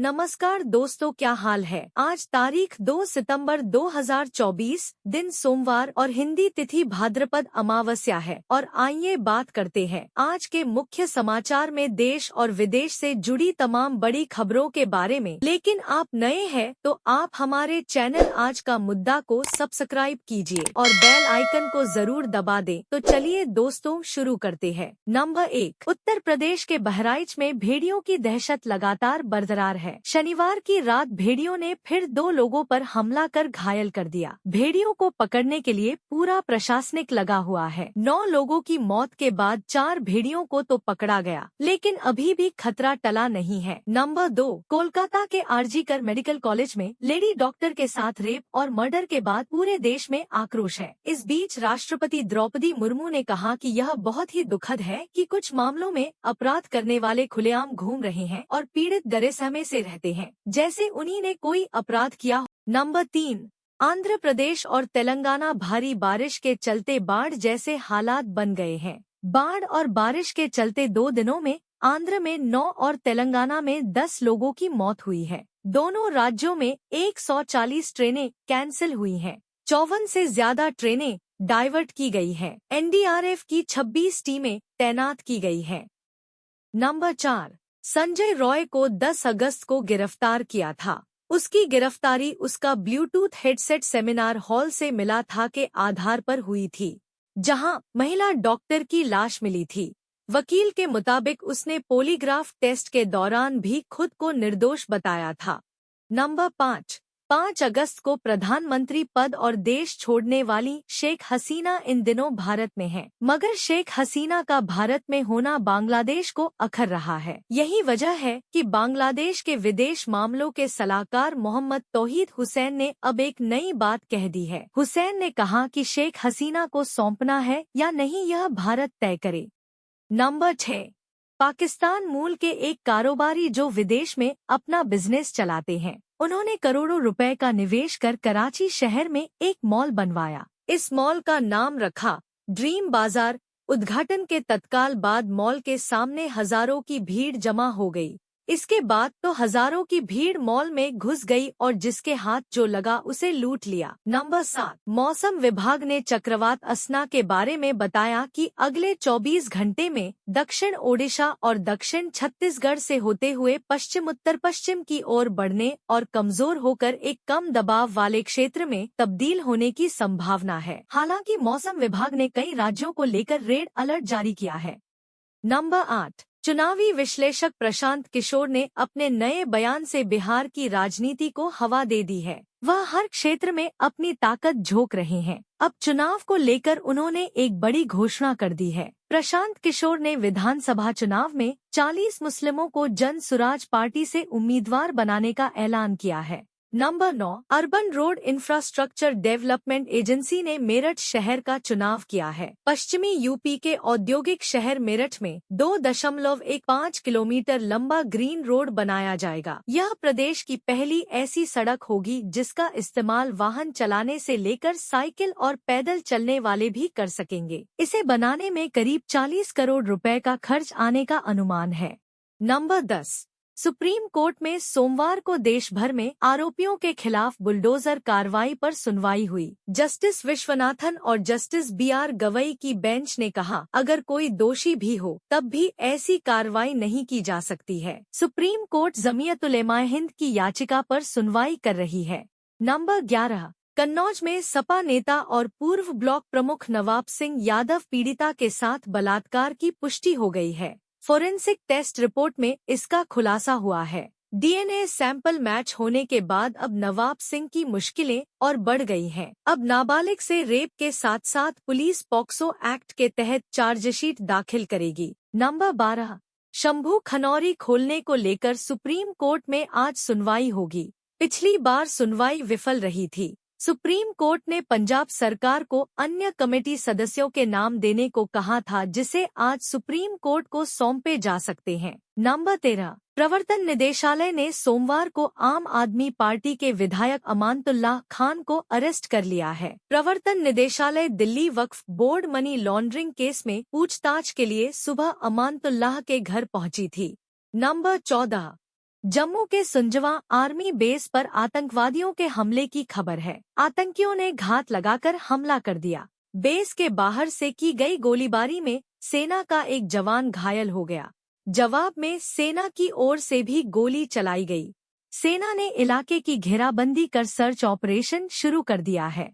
नमस्कार दोस्तों, क्या हाल है। आज तारीख 2 सितंबर 2024, दिन सोमवार और हिंदी तिथि भाद्रपद अमावस्या है। और आइए बात करते हैं आज के मुख्य समाचार में देश और विदेश से जुड़ी तमाम बड़ी खबरों के बारे में। लेकिन आप नए हैं तो आप हमारे चैनल आज का मुद्दा को सब्सक्राइब कीजिए और बेल आइकन को जरूर दबा दें। तो चलिए दोस्तों शुरू करते हैं। नंबर 1, उत्तर प्रदेश के बहराइच में भेड़ियों की दहशत लगातार बरकरार है। शनिवार की रात भेड़ियों ने फिर 2 लोगों पर हमला कर घायल कर दिया। भेड़ियों को पकड़ने के लिए पूरा प्रशासनिक लगा हुआ है। 9 लोगों की मौत के बाद 4 भेड़ियों को तो पकड़ा गया, लेकिन अभी भी खतरा टला नहीं है। नंबर 2, कोलकाता के आरजीकर मेडिकल कॉलेज में लेडी डॉक्टर के साथ रेप और मर्डर के बाद पूरे देश में आक्रोश है। इस बीच राष्ट्रपति द्रौपदी मुर्मू ने कहा कि यह बहुत ही दुखद है कि कुछ मामलों में अपराध करने वाले खुलेआम घूम रहे हैं और पीड़ित डरे सहमे से रहते हैं, जैसे उन्हीं ने कोई अपराध किया हो। नंबर 3, आंध्र प्रदेश और तेलंगाना भारी बारिश के चलते बाढ़ जैसे हालात बन गए हैं। बाढ़ और बारिश के चलते 2 दिनों में आंध्र में 9 और तेलंगाना में 10 लोगों की मौत हुई है। दोनों राज्यों में 140 ट्रेनें कैंसिल हुई हैं। 54 से ज्यादा ट्रेनें डाइवर्ट की गई हैं। एनडीआरएफ की 26 टीमें तैनात की गई हैं। नंबर 4, संजय रॉय को 10 अगस्त को गिरफ्तार किया था। उसकी गिरफ्तारी उसका ब्लूटूथ हेडसेट सेमिनार हॉल से मिला था के आधार पर हुई थी, जहां महिला डॉक्टर की लाश मिली थी। वकील के मुताबिक उसने पॉलीग्राफ टेस्ट के दौरान भी खुद को निर्दोष बताया था। नंबर 5 अगस्त को प्रधानमंत्री पद और देश छोड़ने वाली शेख हसीना इन दिनों भारत में हैं, मगर शेख हसीना का भारत में होना बांग्लादेश को अखर रहा है। यही वजह है कि बांग्लादेश के विदेश मामलों के सलाहकार मोहम्मद तौहीद हुसैन ने अब एक नई बात कह दी है। हुसैन ने कहा कि शेख हसीना को सौंपना है या नहीं यह भारत तय करे। नंबर 6, पाकिस्तान मूल के एक कारोबारी जो विदेश में अपना बिजनेस चलाते हैं, उन्होंने करोड़ों रुपए का निवेश कर कराची शहर में एक मॉल बनवाया। इस मॉल का नाम रखा ड्रीम बाजार। उद्घाटन के तत्काल बाद मॉल के सामने हजारों की भीड़ जमा हो गई। इसके बाद तो हजारों की भीड़ मॉल में घुस गई और जिसके हाथ जो लगा उसे लूट लिया। नंबर 7, मौसम विभाग ने चक्रवात असना के बारे में बताया कि अगले 24 घंटे में दक्षिण ओडिशा और दक्षिण छत्तीसगढ़ से होते हुए पश्चिम उत्तर पश्चिम की ओर बढ़ने और कमजोर होकर एक कम दबाव वाले क्षेत्र में तब्दील होने की संभावना है। हालांकि मौसम विभाग ने कई राज्यों को लेकर रेड अलर्ट जारी किया है। नंबर 8, चुनावी विश्लेषक प्रशांत किशोर ने अपने नए बयान से बिहार की राजनीति को हवा दे दी है। वह हर क्षेत्र में अपनी ताकत झोंक रहे हैं। अब चुनाव को लेकर उन्होंने एक बड़ी घोषणा कर दी है। प्रशांत किशोर ने विधानसभा चुनाव में 40 मुस्लिमों को जन सुराज पार्टी से उम्मीदवार बनाने का ऐलान किया है। Number 9, urban road infrastructure development agency ने मेरठ शहर का चुनाव किया है। पश्चिमी यूपी के औद्योगिक शहर मेरठ में 2.15 किलोमीटर लंबा ग्रीन रोड बनाया जाएगा। यह प्रदेश की पहली ऐसी सड़क होगी जिसका इस्तेमाल वाहन चलाने से लेकर साइकिल और पैदल चलने वाले भी कर सकेंगे। इसे बनाने में करीब 40 करोड़ रुपए का खर्च आने का अनुमान है। नंबर 10, सुप्रीम कोर्ट में सोमवार को देश भर में आरोपियों के खिलाफ बुलडोजर कार्रवाई पर सुनवाई हुई। जस्टिस विश्वनाथन और जस्टिस BR गवई की बेंच ने कहा, अगर कोई दोषी भी हो तब भी ऐसी कार्रवाई नहीं की जा सकती है। सुप्रीम कोर्ट जमीयत उलेमाए हिंद की याचिका पर सुनवाई कर रही है। नंबर 11, कन्नौज में सपा नेता और पूर्व ब्लॉक प्रमुख नवाब सिंह यादव पीड़िता के साथ बलात्कार की पुष्टि हो गई है। फोरेंसिक टेस्ट रिपोर्ट में इसका खुलासा हुआ है। DNA सैंपल मैच होने के बाद अब नवाब सिंह की मुश्किलें और बढ़ गई हैं। अब नाबालिग से रेप के साथ साथ पुलिस पॉक्सो एक्ट के तहत चार्जशीट दाखिल करेगी। नंबर 12, शंभू खनौरी खोलने को लेकर सुप्रीम कोर्ट में आज सुनवाई होगी। पिछली बार सुनवाई विफल रही थी। सुप्रीम कोर्ट ने पंजाब सरकार को अन्य कमेटी सदस्यों के नाम देने को कहा था, जिसे आज सुप्रीम कोर्ट को सौंपे जा सकते हैं। नंबर 13, प्रवर्तन निदेशालय ने सोमवार को आम आदमी पार्टी के विधायक अमानतुल्लाह खान को अरेस्ट कर लिया है। प्रवर्तन निदेशालय Delhi Waqf board money laundering case में पूछताछ के लिए सुबह अमानतुल्लाह के घर पहुंची थी। नंबर 14, जम्मू के सुंजवा आर्मी बेस पर आतंकवादियों के हमले की खबर है। आतंकियों ने घात लगाकर हमला कर दिया। बेस के बाहर से की गई गोलीबारी में सेना का एक जवान घायल हो गया। जवाब में सेना की ओर से भी गोली चलाई गई। सेना ने इलाके की घेराबंदी कर सर्च ऑपरेशन शुरू कर दिया है।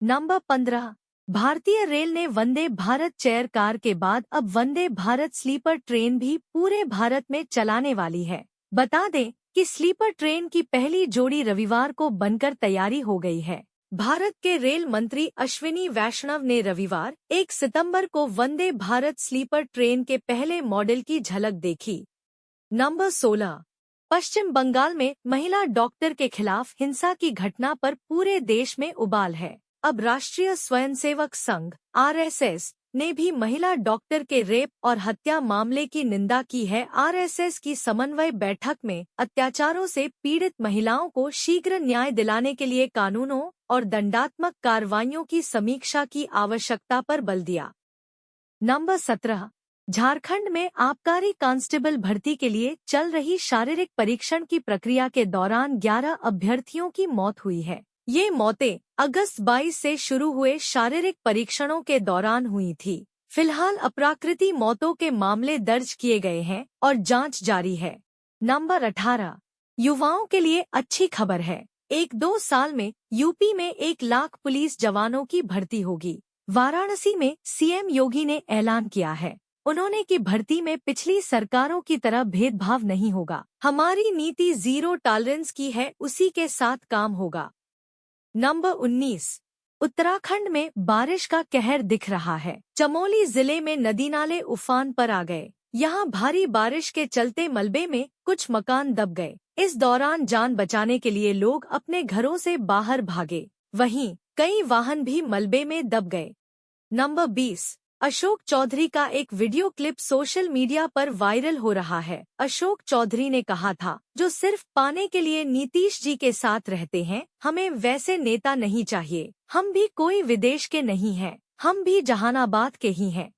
नंबर 15। भारतीय रेल ने वंदे भारत चेयर कार के बाद अब वंदे भारत स्लीपर ट्रेन भी पूरे भारत में चलाने वाली है। बता दें कि स्लीपर ट्रेन की पहली जोड़ी रविवार को बनकर तैयारी हो गई है। भारत के रेल मंत्री अश्विनी वैष्णव ने रविवार 1 सितंबर को वंदे भारत स्लीपर ट्रेन के पहले मॉडल की झलक देखी। नंबर 16। पश्चिम बंगाल में महिला डॉक्टर के खिलाफ हिंसा की घटना पर पूरे देश में उबाल है। अब राष्ट्रीय स्वयंसेवक संघ (आरएसएस) ने भी महिला डॉक्टर के रेप और हत्या मामले की निंदा की है। आरएसएस की समन्वय बैठक में अत्याचारों से पीड़ित महिलाओं को शीघ्र न्याय दिलाने के लिए कानूनों और दंडात्मक कार्रवाइयों की समीक्षा की आवश्यकता पर बल दिया। नंबर 17। झारखंड में आबकारी कांस्टेबल भर्ती के लिए चल रही शारीरिक परीक्षण की प्रक्रिया के दौरान 11 अभ्यर्थियों की मौत हुई है। ये मौतें अगस्त 22 से शुरू हुए शारीरिक परीक्षणों के दौरान हुई थी। फिलहाल अप्राकृतिक मौतों के मामले दर्ज किए गए हैं और जांच जारी है। नंबर 18। युवाओं के लिए अच्छी खबर है। 1-2 साल में यूपी में 1 लाख पुलिस जवानों की भर्ती होगी। वाराणसी में सीएम योगी ने ऐलान किया है। उन्होंने की भर्ती में पिछली सरकारों की तरह भेदभाव नहीं होगा। हमारी नीति जीरो टॉलरेंस की है, उसी के साथ काम होगा। नंबर 19। उत्तराखंड में बारिश का कहर दिख रहा है। चमोली जिले में नदी नाले उफान पर आ गए। यहाँ भारी बारिश के चलते मलबे में कुछ मकान दब गए। इस दौरान जान बचाने के लिए लोग अपने घरों से बाहर भागे। वहीं कई वाहन भी मलबे में दब गए। नंबर 20। अशोक चौधरी का एक वीडियो क्लिप सोशल मीडिया पर वायरल हो रहा है। अशोक चौधरी ने कहा था, जो सिर्फ पाने के लिए नीतीश जी के साथ रहते हैं, हमें वैसे नेता नहीं चाहिए। हम भी कोई विदेश के नहीं हैं, हम भी जहानाबाद के ही हैं।